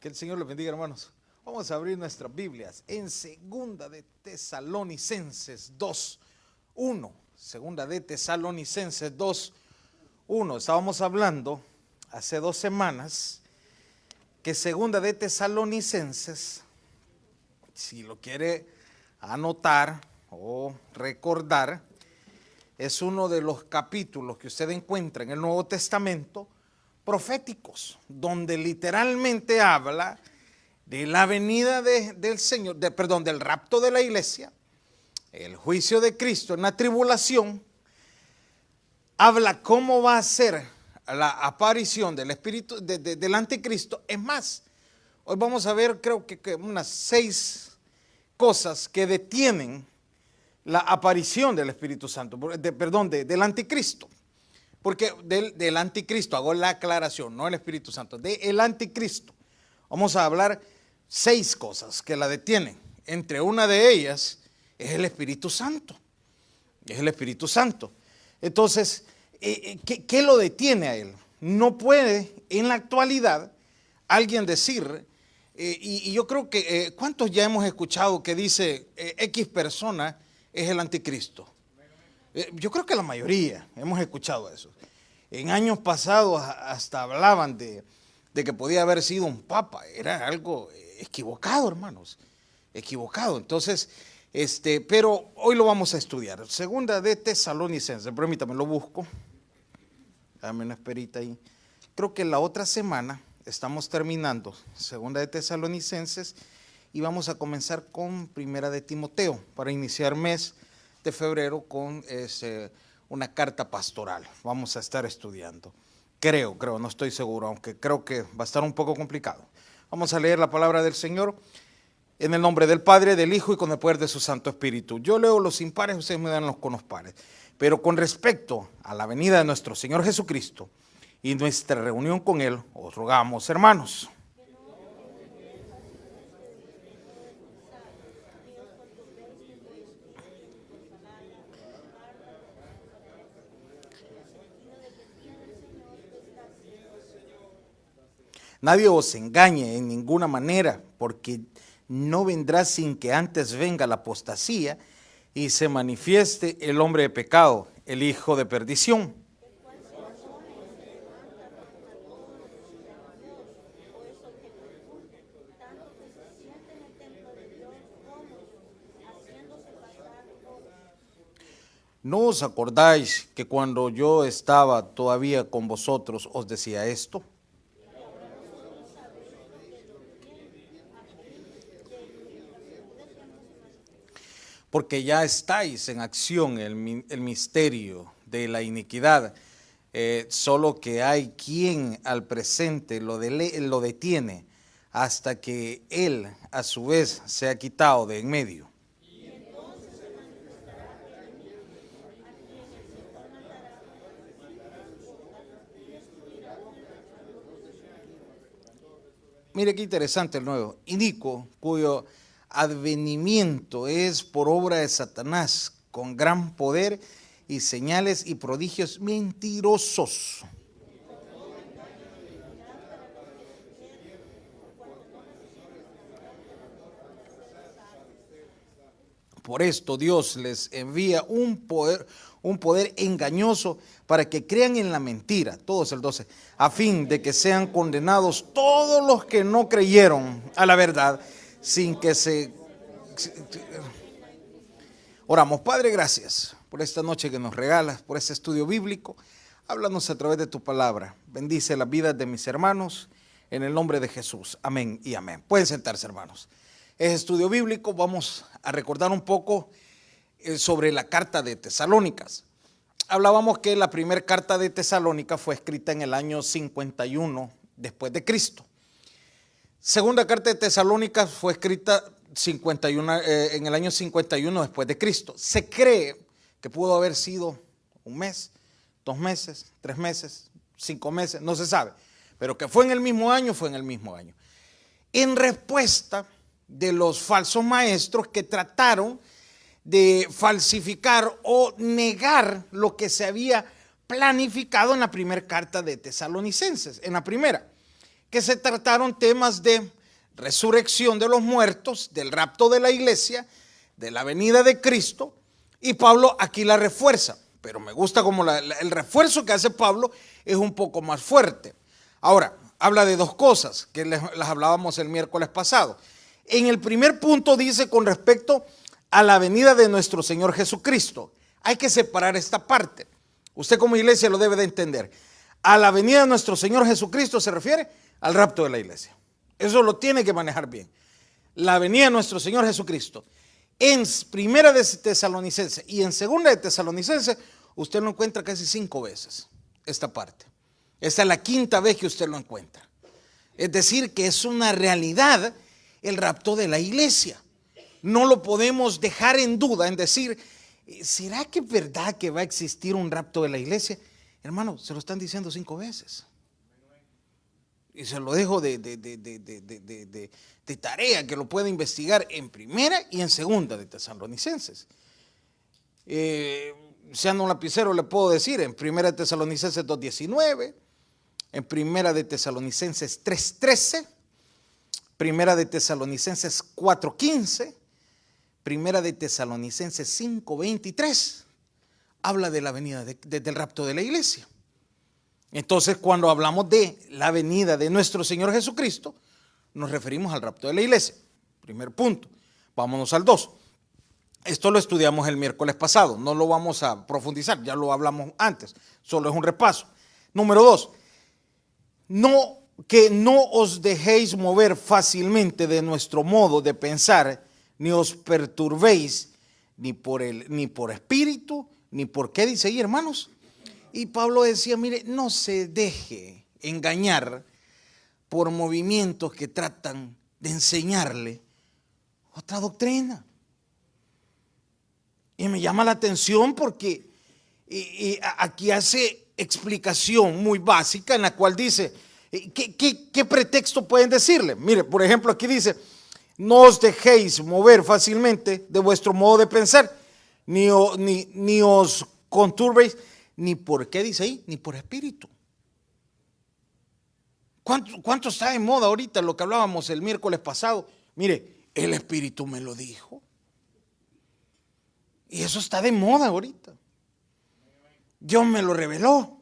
Que el Señor les bendiga, hermanos. Vamos a abrir nuestras Biblias en Segunda de Tesalonicenses 2:1. Segunda de Tesalonicenses 2:1. Estábamos hablando hace 2 semanas que Segunda de Tesalonicenses, si lo quiere anotar o recordar, es uno de los capítulos que usted encuentra en el Nuevo Testamento proféticos, donde literalmente habla de la venida del Señor, del rapto de la iglesia, el juicio de Cristo en la tribulación. Habla cómo va a ser la aparición del espíritu del anticristo. Es más, hoy vamos a ver creo que unas 6 cosas que detienen la aparición del Espíritu Santo, del anticristo. Porque del anticristo, hago la aclaración, no el Espíritu Santo, del anticristo. Vamos a hablar 6 cosas que la detienen. Entre una de ellas es el Espíritu Santo. Es el Espíritu Santo. Entonces, ¿qué lo detiene a él? No puede en la actualidad alguien decir, y yo creo que, ¿cuántos ya hemos escuchado que dice X persona es el anticristo? Yo creo que la mayoría hemos escuchado eso. En años pasados hasta hablaban de que podía haber sido un papa. Era algo equivocado, hermanos, equivocado. Entonces, pero hoy lo vamos a estudiar. Segunda de Tesalonicenses, permítame, lo busco. Dame una esperita ahí. Creo que la otra semana estamos terminando Segunda de Tesalonicenses y vamos a comenzar con Primera de Timoteo para iniciar mes de febrero con una carta pastoral. Vamos a estar estudiando. Creo, no estoy seguro, aunque creo que va a estar un poco complicado. Vamos a leer la palabra del Señor en el nombre del Padre, del Hijo y con el poder de su Santo Espíritu. Yo leo los impares, ustedes me dan los con los pares. Pero con respecto a la venida de nuestro Señor Jesucristo y nuestra reunión con Él, os rogamos, hermanos. Nadie os engañe en ninguna manera, porque no vendrá sin que antes venga la apostasía y se manifieste el hombre de pecado, el hijo de perdición. ¿No os acordáis que cuando yo estaba todavía con vosotros os decía esto? Porque ya estáis en acción el misterio de la iniquidad, solo que hay quien al presente lo detiene hasta que él a su vez se ha quitado de en medio. Mire qué interesante el nuevo. Inicuo, cuyo advenimiento es por obra de Satanás, con gran poder y señales y prodigios mentirosos. Por esto Dios les envía un poder engañoso para que crean en la mentira, todos el 12, a fin de que sean condenados todos los que no creyeron a la verdad, sin que Oramos. Padre, gracias por esta noche que nos regalas, por este estudio bíblico. Háblanos a través de tu palabra. Bendice las vidas de mis hermanos en el nombre de Jesús. Amén y amén. Pueden sentarse, hermanos. Es estudio bíblico. Vamos a recordar un poco sobre la carta de Tesalónicas. Hablábamos que la primera carta de Tesalónica fue escrita en el año 51 después de Cristo. Segunda carta de Tesalónica fue escrita en el año 51 después de Cristo. Se cree que pudo haber sido 1 mes, 2 meses, 3 meses, 5 meses, no se sabe. Pero que fue en el mismo año, fue en el mismo año. En respuesta de los falsos maestros que trataron de falsificar o negar lo que se había planificado en la primera carta de Tesalonicenses, en la primera. que se trataron temas de resurrección de los muertos, del rapto de la iglesia, de la venida de Cristo, y Pablo aquí la refuerza, pero me gusta como el refuerzo que hace Pablo es un poco más fuerte. Ahora, habla de dos cosas que las hablábamos el miércoles pasado. En el primer punto dice con respecto a la venida de nuestro Señor Jesucristo. Hay que separar esta parte. Usted como iglesia lo debe de entender. A la venida de nuestro Señor Jesucristo se refiere al rapto de la iglesia. Eso lo tiene que manejar bien. La venida de nuestro Señor Jesucristo. En primera de Tesalonicenses y en segunda de Tesalonicenses, usted lo encuentra casi 5 veces, esta parte. Esta es la 5ª vez que usted lo encuentra. Es decir, que es una realidad el rapto de la iglesia. No lo podemos dejar en duda en decir, ¿será que es verdad que va a existir un rapto de la iglesia? Hermano, se lo están diciendo 5 veces. Y se lo dejo de tarea, que lo pueda investigar en primera y en segunda de Tesalonicenses. Sean un lapicero, le puedo decir, en primera de Tesalonicenses 2:19, en primera de Tesalonicenses 3:13, primera de Tesalonicenses 4:15, primera de Tesalonicenses 5:23, habla de la venida del rapto de la iglesia. Entonces, cuando hablamos de la venida de nuestro Señor Jesucristo, nos referimos al rapto de la iglesia. Primer punto. Vámonos al 2. Esto lo estudiamos el miércoles pasado, no lo vamos a profundizar, ya lo hablamos antes, solo es un repaso. Número 2. Que no os dejéis mover fácilmente de nuestro modo de pensar, ni os perturbéis ni por espíritu, ni por qué dice ahí, hermanos. Y Pablo decía, mire, no se deje engañar por movimientos que tratan de enseñarle otra doctrina. Y me llama la atención porque aquí hace explicación muy básica en la cual dice, ¿qué pretexto pueden decirle? Mire, por ejemplo, aquí dice, no os dejéis mover fácilmente de vuestro modo de pensar, ni os conturbéis, ni por qué dice ahí, ni por espíritu. ¿Cuánto está de moda ahorita lo que hablábamos el miércoles pasado? Mire, el espíritu me lo dijo. Y eso está de moda ahorita. Dios me lo reveló.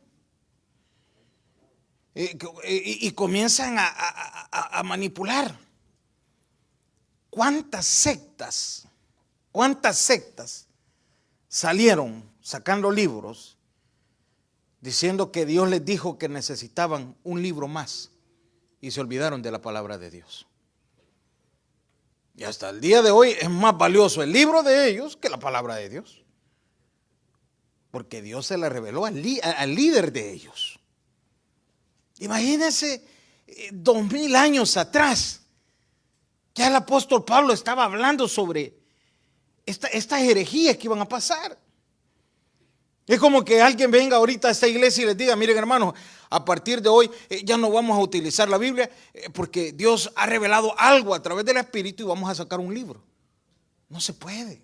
Y comienzan a manipular. ¿Cuántas sectas salieron sacando libros diciendo que Dios les dijo que necesitaban un libro más y se olvidaron de la palabra de Dios? Y hasta el día de hoy es más valioso el libro de ellos que la palabra de Dios, porque Dios se la reveló al líder de ellos. Imagínense 2000 años atrás, ya el apóstol Pablo estaba hablando sobre estas herejías que iban a pasar. Es como que alguien venga ahorita a esta iglesia y les diga, miren hermanos, a partir de hoy ya no vamos a utilizar la Biblia porque Dios ha revelado algo a través del Espíritu y vamos a sacar un libro. No se puede.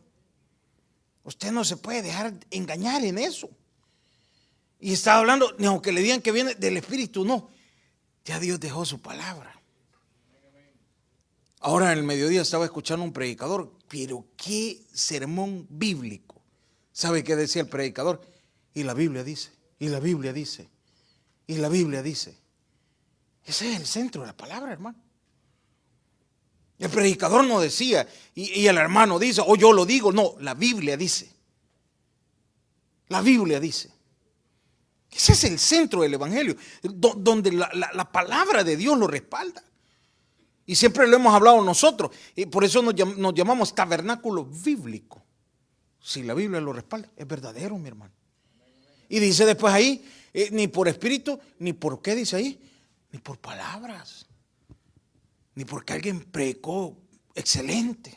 Usted no se puede dejar engañar en eso. Y estaba hablando, ni aunque le digan que viene del Espíritu, no. Ya Dios dejó su palabra. Ahora en el mediodía estaba escuchando un predicador, pero qué sermón bíblico. ¿Sabe qué decía el predicador? Y la Biblia dice, y la Biblia dice, y la Biblia dice. Ese es el centro de la palabra, hermano. El predicador no decía, y el hermano dice, o yo lo digo. No, la Biblia dice. La Biblia dice. Ese es el centro del evangelio, donde la palabra de Dios lo respalda. Y siempre lo hemos hablado nosotros, y por eso nos llamamos tabernáculo bíblico. Si la Biblia lo respalda, es verdadero, mi hermano. Y dice después ahí, ni por espíritu, ni por qué dice ahí, ni por palabras, ni porque alguien predicó excelente,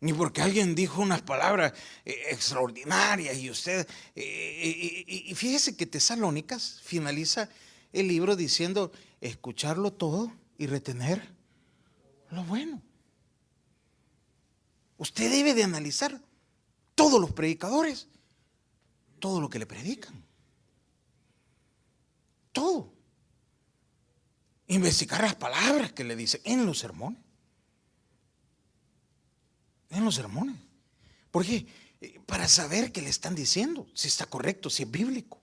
ni porque alguien dijo unas palabras extraordinarias. Y usted, y fíjese que Tesalónicas finaliza el libro diciendo, escucharlo todo y retener lo bueno. Usted debe de analizar todos los predicadores, todo lo que le predican. Todo. Investigar las palabras que le dicen en los sermones. En los sermones. Porque para saber qué le están diciendo, si está correcto, si es bíblico.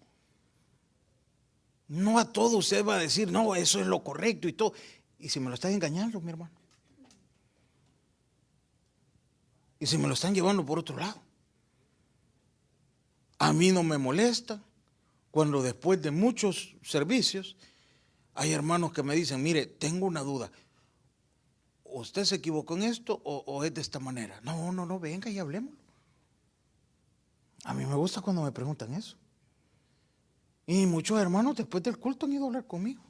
No a todo usted va a decir, no, eso es lo correcto y todo. Y si me lo están engañando, mi hermano. Y si me lo están llevando por otro lado. A mí no me molesta cuando después de muchos servicios hay hermanos que me dicen, mire, tengo una duda. ¿Usted se equivocó en esto o es de esta manera? No, venga y hablemos. A mí me gusta cuando me preguntan eso. Y muchos hermanos después del culto han ido a hablar conmigo.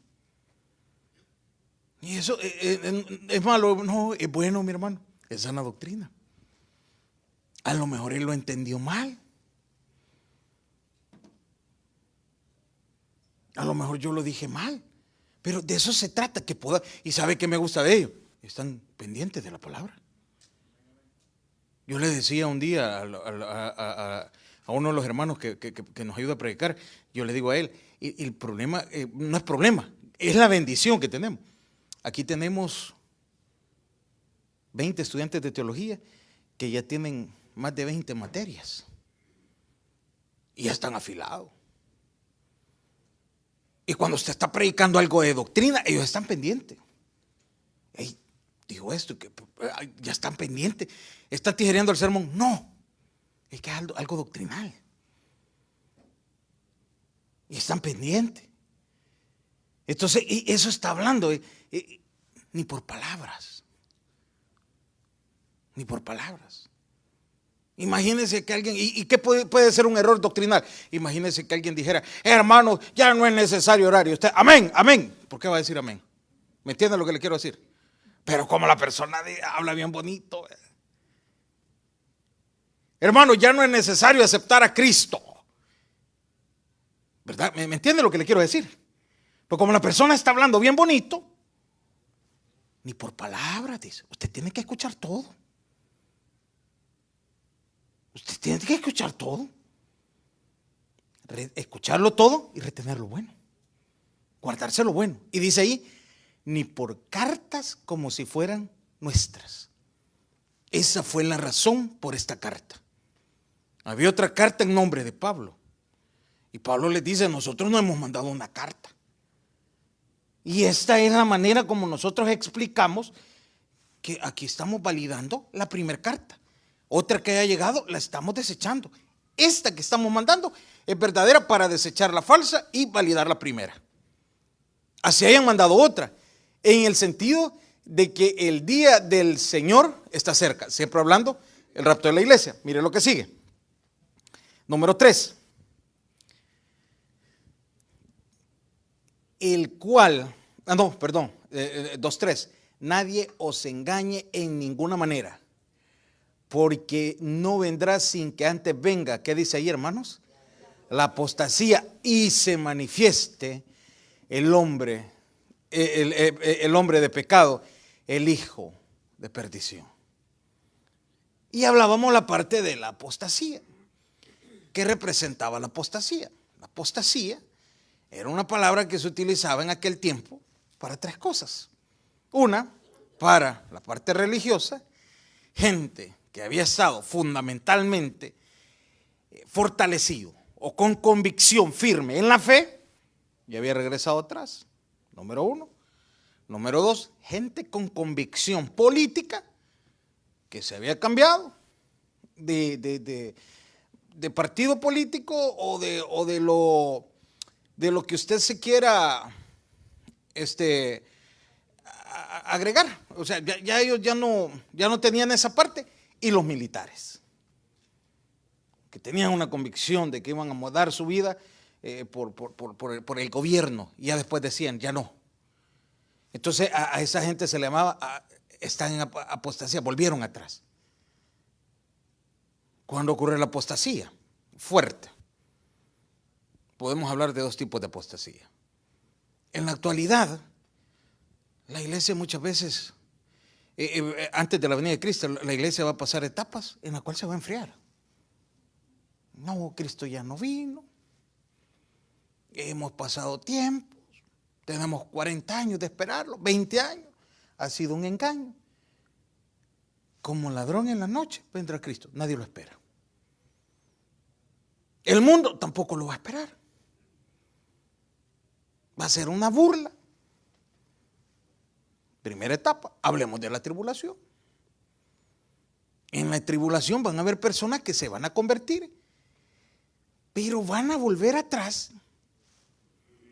Y eso es malo, no, es bueno, mi hermano. Es sana doctrina. A lo mejor él lo entendió mal. A lo mejor yo lo dije mal. Pero de eso se trata, que pueda. Y sabe que me gusta de ellos. Están pendientes de la palabra. Yo le decía un día a uno de los hermanos que nos ayuda a predicar, yo le digo a él, y el problema no es problema, es la bendición que tenemos. Aquí tenemos 20 estudiantes de teología que ya tienen más de 20 materias y ya están afilados. Y cuando usted está predicando algo de doctrina, ellos están pendientes. Hey, digo esto, que ya están pendientes. ¿Están tijereando el sermón? No, es que es algo doctrinal. Y están pendientes. Entonces, eso está hablando, ni por palabras. Ni por palabras. Imagínense que alguien, ¿y qué puede ser un error doctrinal? Imagínense que alguien dijera, hermano, ya no es necesario orar. Y usted, amén, amén. ¿Por qué va a decir amén? ¿Me entiende lo que le quiero decir? Pero como la persona habla bien bonito. Hermano, ya no es necesario aceptar a Cristo. ¿Verdad? ¿Me entiende lo que le quiero decir? Pero como la persona está hablando bien bonito, ni por palabras dice. Usted tiene que escuchar todo. Usted tiene que escuchar todo. Escucharlo todo y retener lo bueno. Guardarse lo bueno. Y dice ahí, ni por cartas como si fueran nuestras. Esa fue la razón por esta carta. Había otra carta en nombre de Pablo. Y Pablo les dice, nosotros no hemos mandado una carta. Y esta es la manera como nosotros explicamos que aquí estamos validando la primera carta. Otra que haya llegado la estamos desechando. Esta que estamos mandando es verdadera para desechar la falsa y validar la primera. Así hayan mandado otra, en el sentido de que el día del Señor está cerca. Siempre hablando el rapto de la iglesia. Mire lo que sigue. Número 3. El cual, 2:3. Nadie os engañe en ninguna manera, porque no vendrá sin que antes venga, ¿qué dice ahí, hermanos? La apostasía, y se manifieste el hombre de pecado, el hijo de perdición. Y hablábamos la parte de la apostasía. ¿Qué representaba la apostasía? La apostasía era una palabra que se utilizaba en aquel tiempo para 3 cosas. Una, para la parte religiosa, gente que había estado fundamentalmente fortalecido o con convicción firme en la fe y había regresado atrás. Número 1. Número 2, gente con convicción política que se había cambiado de partido político o de lo que usted se quiera agregar. O sea, ya ellos ya no tenían esa parte. Y los militares, que tenían una convicción de que iban a dar su vida por el gobierno, y ya después decían, ya no. Entonces a esa gente se le llamaba, están en apostasía, volvieron atrás. ¿Cuándo ocurre la apostasía? Fuerte. Podemos hablar de 2 tipos de apostasía. En la actualidad, la iglesia muchas veces, antes de la venida de Cristo, la iglesia va a pasar etapas en las cuales se va a enfriar. No, Cristo ya no vino. Hemos pasado tiempo, tenemos 40 años de esperarlo, 20 años. Ha sido un engaño. Como ladrón en la noche vendrá Cristo. Nadie lo espera. El mundo tampoco lo va a esperar. Va a ser una burla. Primera etapa, hablemos de la tribulación. En la tribulación van a haber personas que se van a convertir, pero van a volver atrás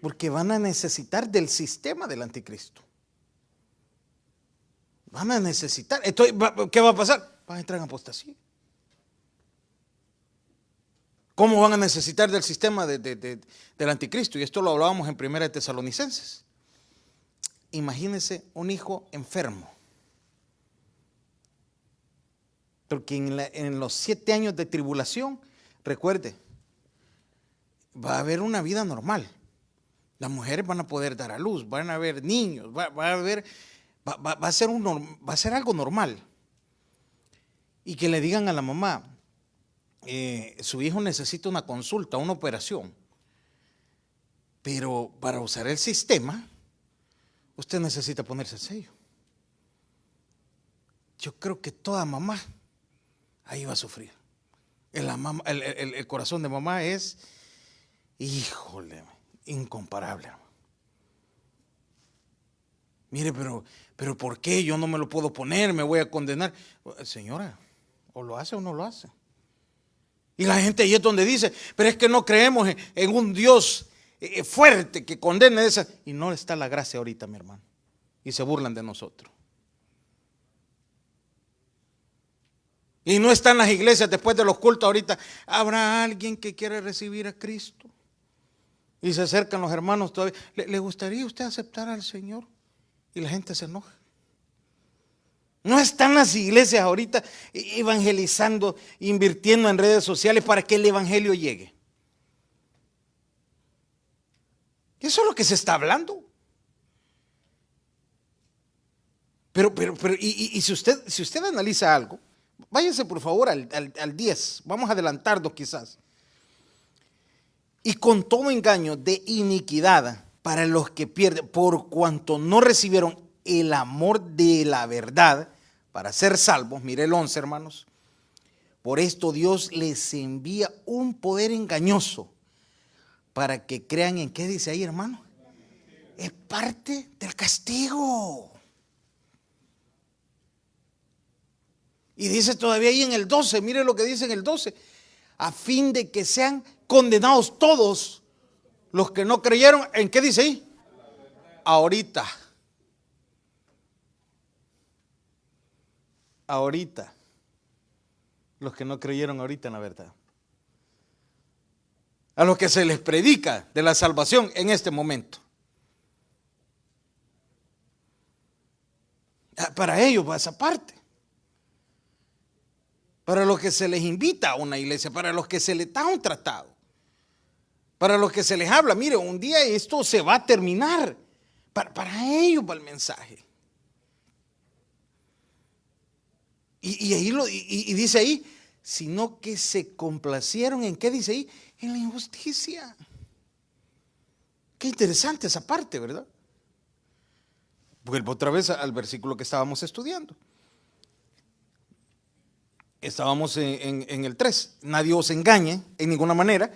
porque van a necesitar del sistema del anticristo. Van a necesitar. Entonces, ¿qué va a pasar? Van a entrar en apostasía. ¿Cómo van a necesitar del sistema del anticristo? Y esto lo hablábamos en Primera de Tesalonicenses. Imagínense un hijo enfermo. Porque en los 7 años de tribulación, recuerde, va a haber una vida normal. Las mujeres van a poder dar a luz, van a haber niños, va a ser algo normal. Y que le digan a la mamá, su hijo necesita una consulta, una operación. Pero para usar el sistema, usted necesita ponerse el sello. Yo creo que toda mamá ahí va a sufrir. El corazón de mamá es, híjole, incomparable. Mire, pero ¿por qué yo no me lo puedo poner? Me voy a condenar. Señora, o lo hace o no lo hace. Y la gente ahí es donde dice, pero es que no creemos en un Dios fuerte que condene esa. Y no está la gracia ahorita, mi hermano. Y se burlan de nosotros. Y no están las iglesias después de los cultos ahorita. ¿Habrá alguien que quiere recibir a Cristo? Y se acercan los hermanos todavía. ¿Le gustaría usted aceptar al Señor? Y la gente se enoja. No están las iglesias ahorita evangelizando, invirtiendo en redes sociales para que el evangelio llegue. Eso es lo que se está hablando. Pero si usted analiza algo, váyase por favor al 10, vamos a adelantarnos quizás. Y con todo engaño de iniquidad para los que pierden, por cuanto no recibieron el amor de la verdad para ser salvos. Mire el 11, hermanos. Por esto Dios les envía un poder engañoso para que crean en qué dice ahí, hermano. Es parte del castigo. Y dice todavía ahí en el 12, mire lo que dice en el 12, a fin de que sean condenados todos los que no creyeron. ¿En qué dice ahí? Ahorita. Los que no creyeron ahorita en la verdad. A los que se les predica de la salvación en este momento. Para ellos va esa parte. Para los que se les invita a una iglesia, para los que se les da un tratado, para los que se les habla, mire, un día esto se va a terminar. Para ellos va el mensaje. Y dice ahí, sino que se complacieron en qué dice ahí, en la injusticia. Qué interesante esa parte, ¿verdad? Vuelvo otra vez al versículo que estábamos estudiando. Estábamos en el 3. Nadie os engañe en ninguna manera,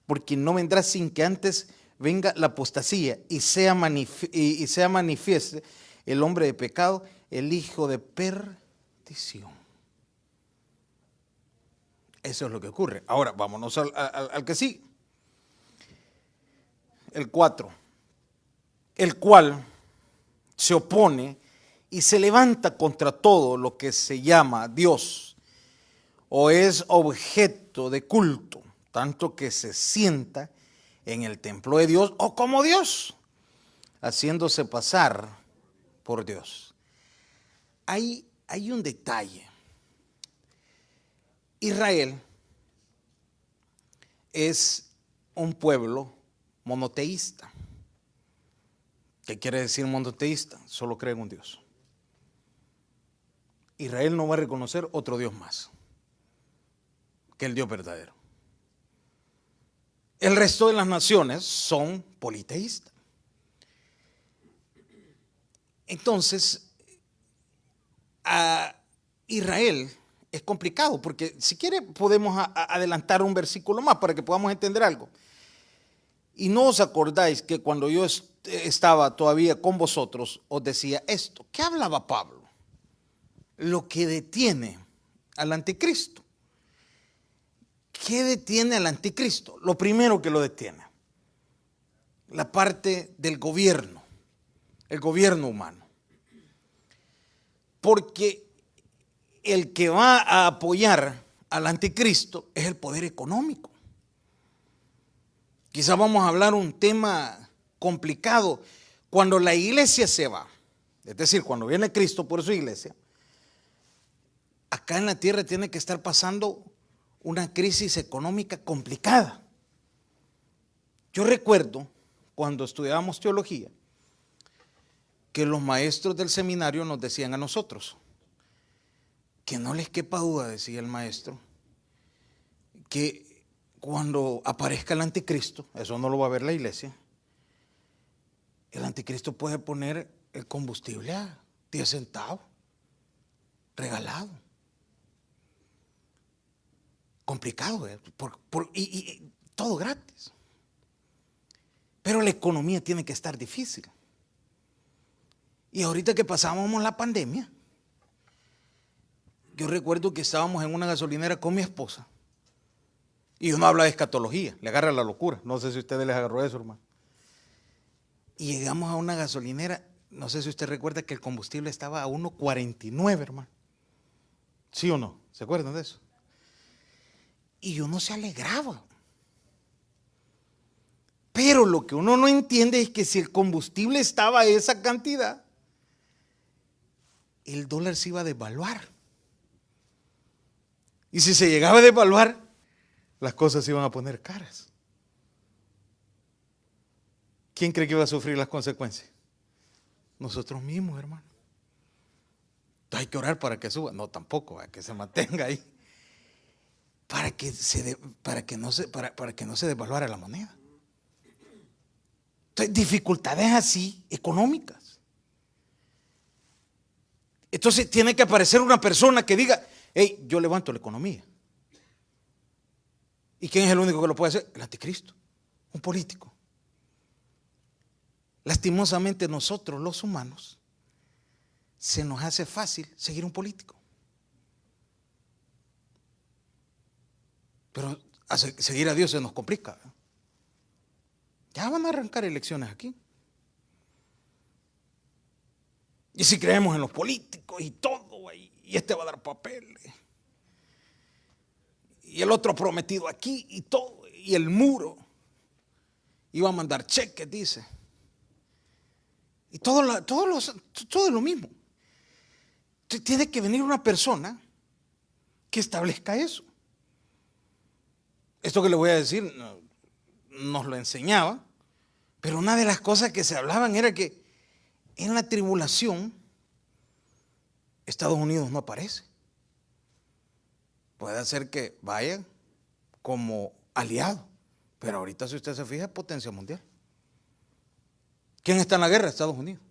porque no vendrá sin que antes venga la apostasía y sea manifieste el hombre de pecado, el hijo de perdición. Eso es lo que ocurre. Ahora, vámonos al que sigue. El 4. El cual se opone y se levanta contra todo lo que se llama Dios o es objeto de culto, tanto que se sienta en el templo de Dios o como Dios, haciéndose pasar por Dios. Hay un detalle. Israel es un pueblo monoteísta. ¿Qué quiere decir monoteísta? Solo cree en un Dios. Israel no va a reconocer otro Dios más que el Dios verdadero. El resto de las naciones son politeístas. Entonces, a Israel es complicado, porque si quiere podemos adelantar un versículo más para que podamos entender algo. Y no os acordáis que cuando yo estaba todavía con vosotros, os decía esto. ¿Qué hablaba Pablo? Lo que detiene al anticristo. ¿Qué detiene al anticristo? Lo primero que lo detiene, la parte del gobierno, el gobierno humano. Porque el que va a apoyar al anticristo es el poder económico. Quizás vamos a hablar un tema complicado. Cuando la iglesia se va, es decir, cuando viene Cristo por su iglesia, acá en la tierra tiene que estar pasando una crisis económica complicada. Yo recuerdo cuando estudiábamos teología que los maestros del seminario nos decían a nosotros que no les quepa duda, decía el maestro, que cuando aparezca el anticristo, eso no lo va a ver la iglesia, el anticristo puede poner el combustible a 10 centavos, regalado. Complicado, y todo gratis. Pero la economía tiene que estar difícil. Y ahorita que pasábamos la pandemia, yo recuerdo que estábamos en una gasolinera con mi esposa. Y uno habla de escatología, le agarra la locura. No sé si a ustedes les agarró eso, hermano. Y llegamos a una gasolinera, no sé si usted recuerda que el combustible estaba a 1.49, hermano. ¿Sí o no? ¿Se acuerdan de eso? Y uno se alegraba. Pero lo que uno no entiende es que si el combustible estaba a esa cantidad, el dólar se iba a devaluar. Y si se llegaba a devaluar, las cosas se iban a poner caras. ¿Quién cree que iba a sufrir las consecuencias? Nosotros mismos, hermano. Entonces hay que orar para que suba. No, tampoco, que se mantenga ahí. Para que no se devaluara la moneda. Entonces, dificultades así económicas. Entonces tiene que aparecer una persona que diga, hey, yo levanto la economía. ¿Y quién es el único que lo puede hacer? El anticristo, un político. Lastimosamente nosotros los humanos se nos hace fácil seguir un político. Pero seguir a Dios se nos complica. Ya van a arrancar elecciones aquí. Y si creemos en los políticos y todo, y este va a dar papeles. Y el otro prometido aquí y todo, y el muro. Iba a mandar cheques, dice. Y todo es lo mismo. Tiene que venir una persona que establezca eso. Esto que le voy a decir nos lo enseñaba, pero una de las cosas que se hablaban era que en la tribulación Estados Unidos no aparece. Puede ser que vaya como aliado, pero ahorita si usted se fija es potencia mundial. ¿Quién está en la guerra? Estados Unidos.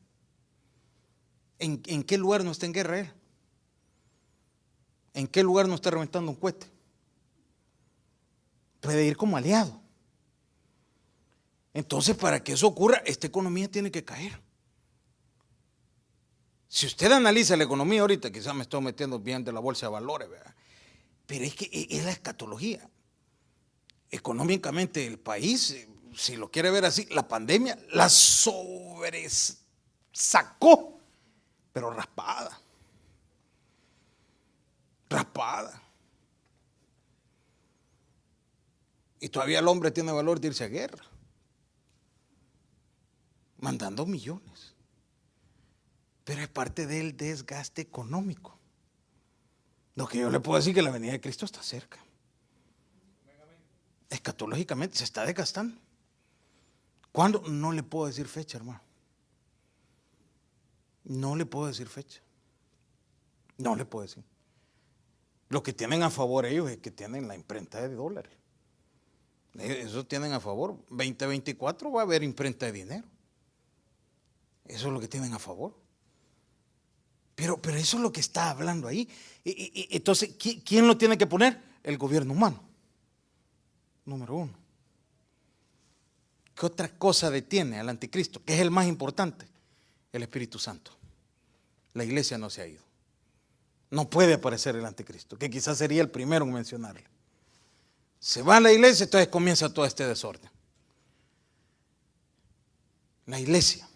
¿En qué lugar no está en guerra él? ¿En qué lugar no está reventando un cohete? Puede ir como aliado. Entonces, para que eso ocurra, esta economía tiene que caer. Si usted analiza la economía ahorita, quizás me estoy metiendo bien de la bolsa de valores, ¿verdad? Pero es que es la escatología. Económicamente el país, si lo quiere ver así, la pandemia la sobresacó, pero raspada. Raspada. Y todavía el hombre tiene valor de irse a guerra, mandando millones. Pero es parte del desgaste económico. Lo que yo le puedo decir es que la venida de Cristo está cerca. Escatológicamente se está desgastando. ¿Cuándo? No le puedo decir fecha, hermano. No le puedo decir fecha. No le puedo decir. Lo que tienen a favor ellos es que tienen la imprenta de dólares. Eso tienen a favor. 2024 va a haber imprenta de dinero. Eso es lo que tienen a favor. Pero eso es lo que está hablando ahí. Entonces, ¿quién lo tiene que poner? El gobierno humano. Número uno. ¿Qué otra cosa detiene al anticristo? Que es el más importante. El Espíritu Santo. La iglesia no se ha ido. No puede aparecer el anticristo, que quizás sería el primero en mencionarle. Se va a la iglesia, entonces comienza todo este desorden. La iglesia.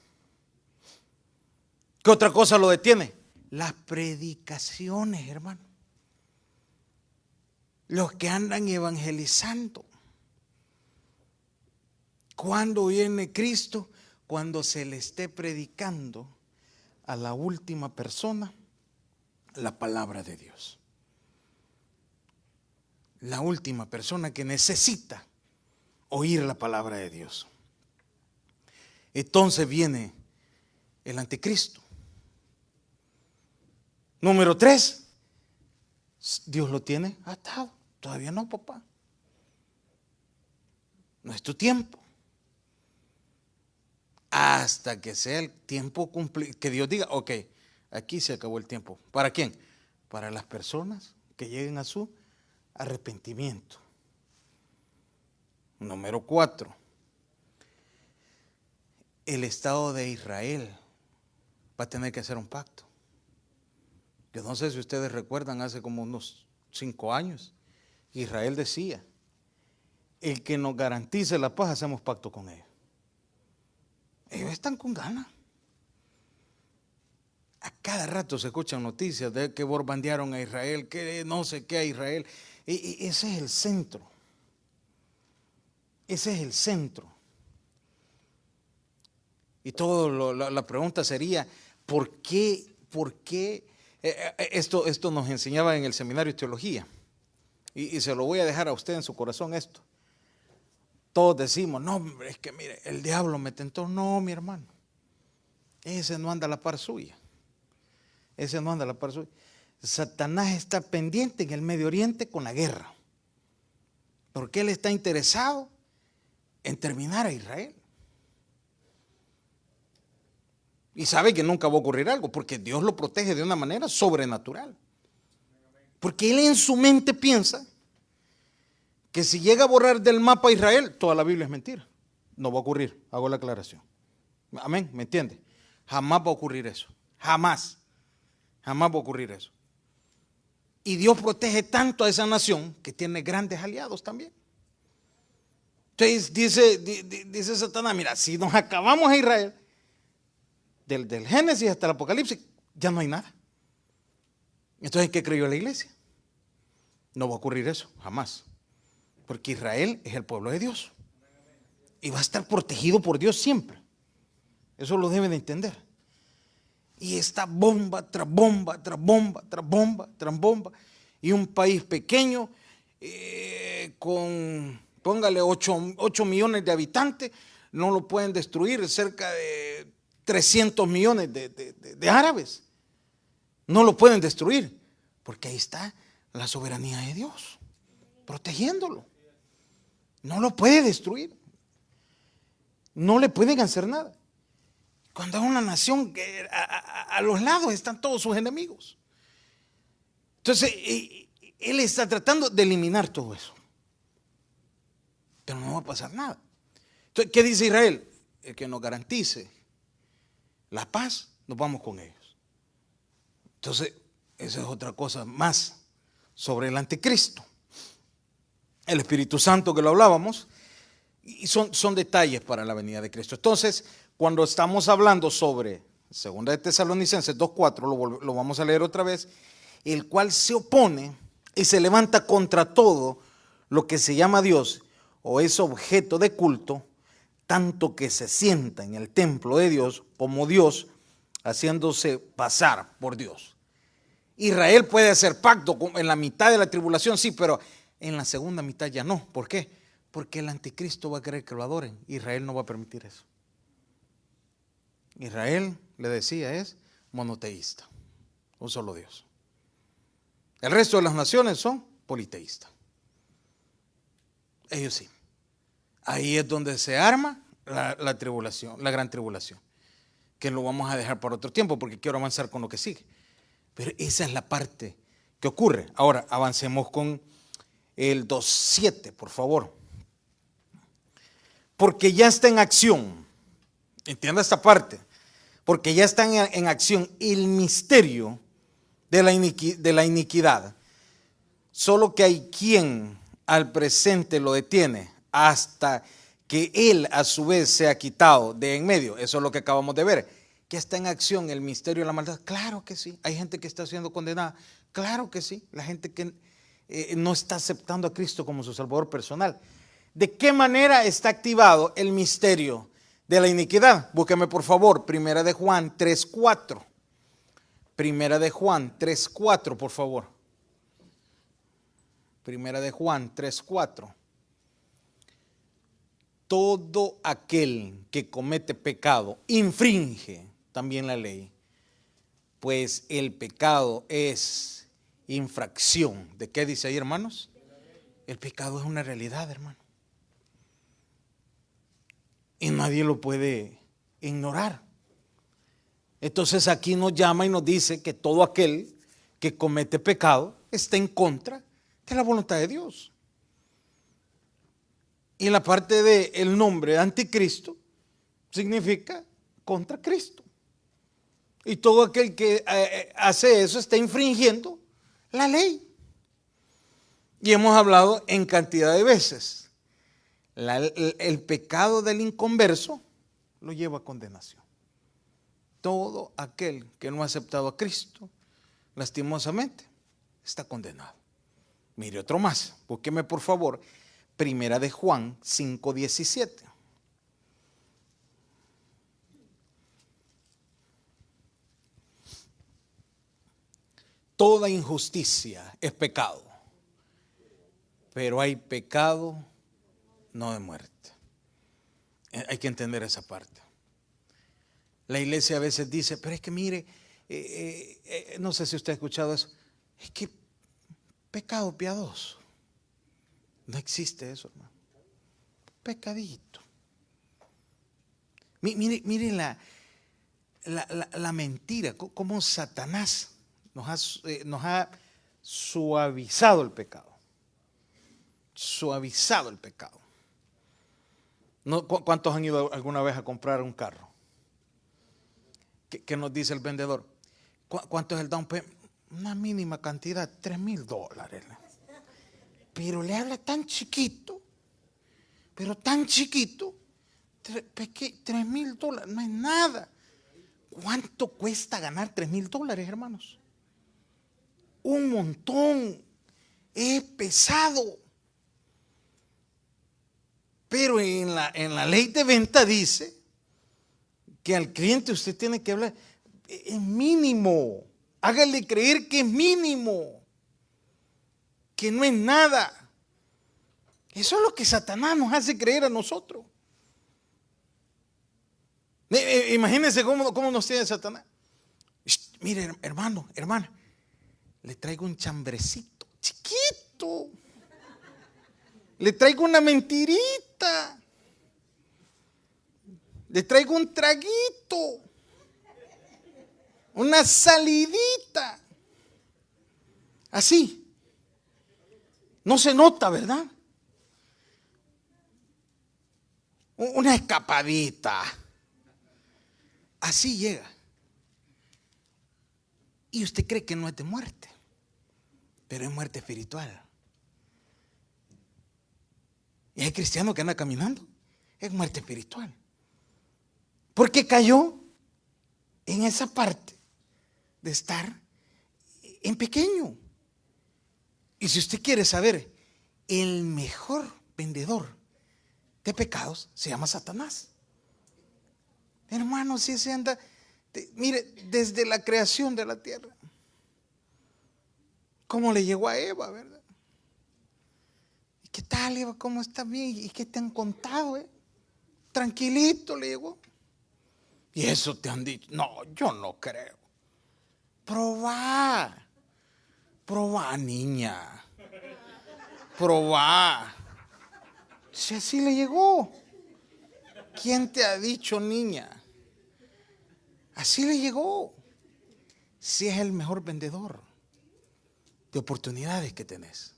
¿Qué otra cosa lo detiene? Las predicaciones, hermano. Los que andan evangelizando. ¿Cuándo viene Cristo? Cuando se le esté predicando a la última persona la palabra de Dios. La última persona que necesita oír la palabra de Dios. Entonces viene el anticristo. Número 3, Dios lo tiene atado. Todavía no, papá. No es tu tiempo. Hasta que sea el tiempo cumplido, que Dios diga, ok, aquí se acabó el tiempo. ¿Para quién? Para las personas que lleguen a su arrepentimiento. Número 4, el Estado de Israel va a tener que hacer un pacto. Yo no sé si ustedes recuerdan, hace como unos 5 años, Israel decía, el que nos garantice la paz, hacemos pacto con ellos. Ellos están con ganas. A cada rato se escuchan noticias de que bombardearon a Israel, que no sé qué a Israel. Y ese es el centro. Ese es el centro. Y la pregunta sería, ¿por qué esto nos enseñaba en el seminario de teología? Y se lo voy a dejar a usted en su corazón esto. Todos decimos, no, hombre, es que mire, el diablo me tentó. No, mi hermano, ese no anda a la par suya. Ese no anda a la par suya. Satanás está pendiente en el Medio Oriente con la guerra. Porque él está interesado en terminar a Israel. Y sabe que nunca va a ocurrir algo, porque Dios lo protege de una manera sobrenatural. Porque él en su mente piensa que si llega a borrar del mapa a Israel, toda la Biblia es mentira. No va a ocurrir, hago la aclaración. Amén, ¿me entiende? Jamás va a ocurrir eso, jamás va a ocurrir eso. Y Dios protege tanto a esa nación que tiene grandes aliados también. Entonces dice Satanás, mira, si nos acabamos a Israel, del Génesis hasta el Apocalipsis, ya no hay nada. Entonces, ¿qué creyó la iglesia? No va a ocurrir eso, jamás. Porque Israel es el pueblo de Dios. Y va a estar protegido por Dios siempre. Eso lo deben de entender. Y está bomba tras bomba, tras bomba, tras bomba, tras bomba. Y un país pequeño con, póngale 8 millones de habitantes, no lo pueden destruir. Cerca de 300 millones de árabes. No lo pueden destruir. Porque ahí está la soberanía de Dios, protegiéndolo. No lo puede destruir. No le pueden hacer nada. Cuando es una nación que a los lados están todos sus enemigos. Entonces, él está tratando de eliminar todo eso. Pero no va a pasar nada. Entonces, ¿qué dice Israel? El que nos garantice la paz, nos vamos con ellos. Entonces, esa es otra cosa más sobre el anticristo. El Espíritu Santo que lo hablábamos, y son detalles para la venida de Cristo. Entonces, cuando estamos hablando sobre 2 de Tesalonicenses 2:4, lo vamos a leer otra vez, el cual se opone y se levanta contra todo lo que se llama Dios o es objeto de culto, tanto que se sienta en el templo de Dios como Dios, haciéndose pasar por Dios. Israel puede hacer pacto en la mitad de la tribulación, sí, pero en la segunda mitad ya no. ¿Por qué? Porque el anticristo va a querer que lo adoren. Israel no va a permitir eso. Israel, le decía, es monoteísta, un solo Dios. El resto de las naciones son politeístas. Ellos sí. ahí es donde se arma la tribulación, la gran tribulación, que lo vamos a dejar para otro tiempo porque quiero avanzar con lo que sigue. Pero esa es la parte que ocurre. Ahora avancemos con el 2:7, por favor. Porque ya está en acción, entienda esta parte, porque ya está en acción el misterio de la iniquidad. Solo que hay quien al presente lo detiene hasta que él a su vez sea quitado de en medio. Eso es lo que acabamos de ver. Que está en acción el misterio de la maldad. Claro que sí. Hay gente que está siendo condenada. Claro que sí. La gente que no está aceptando a Cristo como su Salvador personal. ¿De qué manera está activado el misterio de la iniquidad? Búsqueme por favor, Primera de Juan 3:4. Primera de Juan 3:4, por favor. Primera de Juan 3:4. Todo aquel que comete pecado infringe también la ley, pues el pecado es infracción. ¿De qué dice ahí, hermanos? El pecado es una realidad, hermano. Y nadie lo puede ignorar. Entonces aquí nos llama y nos dice que todo aquel que comete pecado está en contra de la voluntad de Dios. Y en la parte del nombre de anticristo significa contra Cristo. Y todo aquel que hace eso está infringiendo la ley. Y hemos hablado en cantidad de veces. El pecado del inconverso lo lleva a condenación. Todo aquel que no ha aceptado a Cristo, lastimosamente, está condenado. Mire otro más, búsqueme por favor, Primera de Juan 5:17. Toda injusticia es pecado, pero hay pecado no de muerte. Hay que entender esa parte. La iglesia a veces dice, pero es que mire, no sé si usted ha escuchado eso, es que pecado piadoso. No existe eso, hermano. Pecadito. Mire la mentira, cómo Satanás nos ha suavizado el pecado. Suavizado el pecado. ¿Cuántos han ido alguna vez a comprar un carro? ¿Qué nos dice el vendedor? ¿Cuánto es el down payment? Una mínima cantidad, $3,000. Pero le habla tan chiquito, pero tan chiquito, $3,000, no es nada. ¿Cuánto cuesta ganar $3,000, hermanos? Un montón. Es pesado. Pero en la ley de venta dice que al cliente usted tiene que hablar, es mínimo. Hágale creer que es mínimo, que no es nada. Eso es lo que Satanás nos hace creer a nosotros. Imagínense cómo nos tiene Satanás. Mire, hermano, hermana, le traigo un chambrecito chiquito. Le traigo una mentirita. Le traigo un traguito. Una salidita. Así. No se nota, ¿verdad? Una escapadita. Así llega. Y usted cree que no es de muerte, pero es muerte espiritual. Y hay cristiano que anda caminando, es muerte espiritual. Porque cayó en esa parte de estar en pequeño. Y si usted quiere saber, el mejor vendedor de pecados se llama Satanás. Hermano, si se anda, mire, desde la creación de la tierra, cómo le llegó a Eva, ¿verdad? ¿Y qué tal, Eva? ¿Cómo está bien? ¿Y qué te han contado? Tranquilito le llegó. Y eso te han dicho. No, yo no creo. Probá, niña. Probá. Si así le llegó. ¿Quién te ha dicho, niña? Así le llegó. Si es el mejor vendedor de oportunidades que tenés.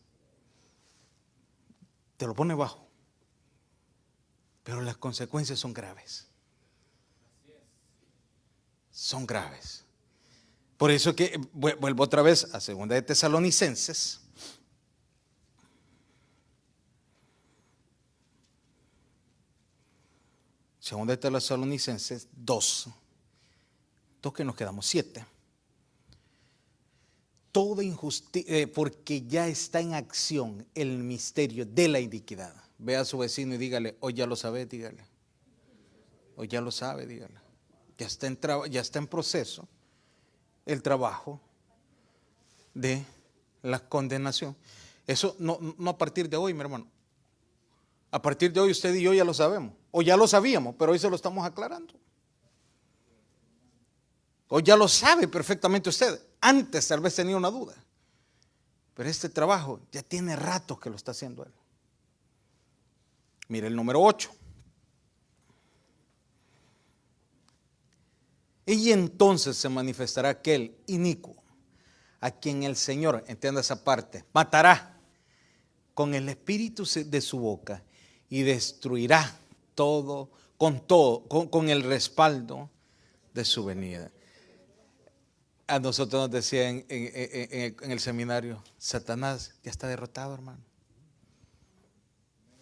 Te lo pone bajo. Pero las consecuencias son graves. Son graves. Por eso que vuelvo otra vez a 2 de Tesalonicenses. Segunda de Tesalonicenses 2. Que nos quedamos 7. Toda injusticia, porque ya está en acción el misterio de la iniquidad. Ve a su vecino y dígale, hoy ya lo sabe, dígale. Hoy ya lo sabe, dígale. Ya está en proceso el trabajo de la condenación. Eso no a partir de hoy, mi hermano. A partir de hoy usted y yo ya lo sabemos. O ya lo sabíamos, pero hoy se lo estamos aclarando. Hoy ya lo sabe perfectamente usted. Antes tal vez tenía una duda. Pero este trabajo ya tiene rato que lo está haciendo él. Mire el número 8. Y entonces se manifestará aquel inicuo a quien el Señor, entienda esa parte, matará con el espíritu de su boca y destruirá con el respaldo de su venida. A nosotros nos decían en el seminario, Satanás ya está derrotado, hermano.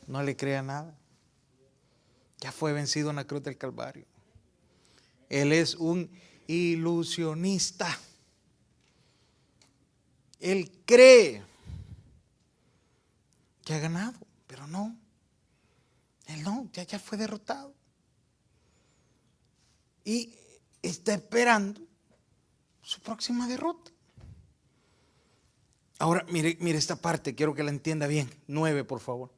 No le crea nada. Ya fue vencido en la cruz del Calvario. Él es un ilusionista. Él cree que ha ganado, pero no. Él no, ya fue derrotado. Y está esperando su próxima derrota. Ahora, mire esta parte, quiero que la entienda bien. 9, por favor.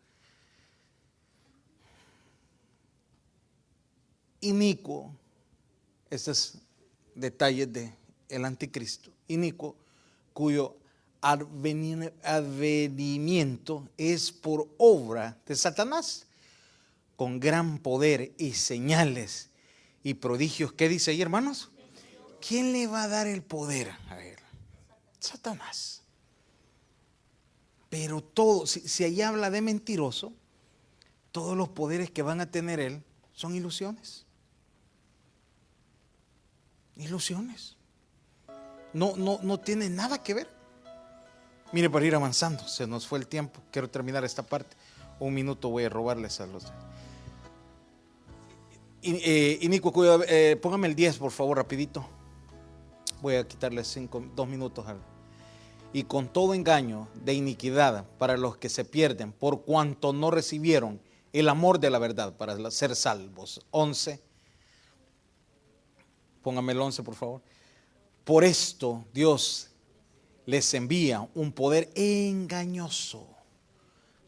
Inicuo, estos detalles del anticristo. Inicuo, cuyo advenimiento es por obra de Satanás, con gran poder y señales y prodigios. ¿Qué dice ahí, hermanos? ¿Quién le va a dar el poder a él? Satanás. Pero todo, si ahí habla de mentiroso, todos los poderes que van a tener él son ilusiones. Ilusiones. No tiene nada que ver. Mire, para ir avanzando, se nos fue el tiempo. Quiero terminar esta parte. 1 minuto voy a robarles a los. Nico, póngame el 10, por favor, rapidito. Voy a quitarles 2 minutos. Y con todo engaño de iniquidad para los que se pierden, por cuanto no recibieron el amor de la verdad para ser salvos. 11. Póngame el 11, por favor. Por esto Dios les envía un poder engañoso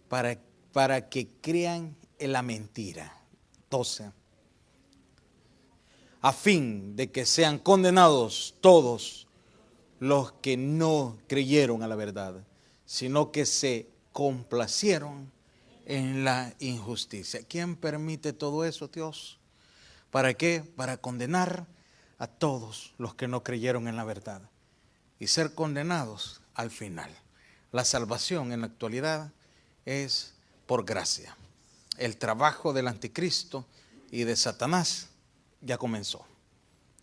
para que crean en la mentira. 12. A fin de que sean condenados todos los que no creyeron a la verdad, sino que se complacieron en la injusticia. ¿Quién permite todo eso? Dios. ¿Para qué? Para condenar a todos los que no creyeron en la verdad y ser condenados al final. La salvación en la actualidad es por gracia. El trabajo del anticristo y de Satanás ya comenzó.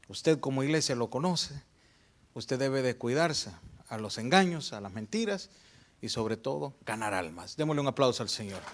Usted como iglesia lo conoce. Usted debe de cuidarse a los engaños, a las mentiras y sobre todo ganar almas. Démosle un aplauso al Señor.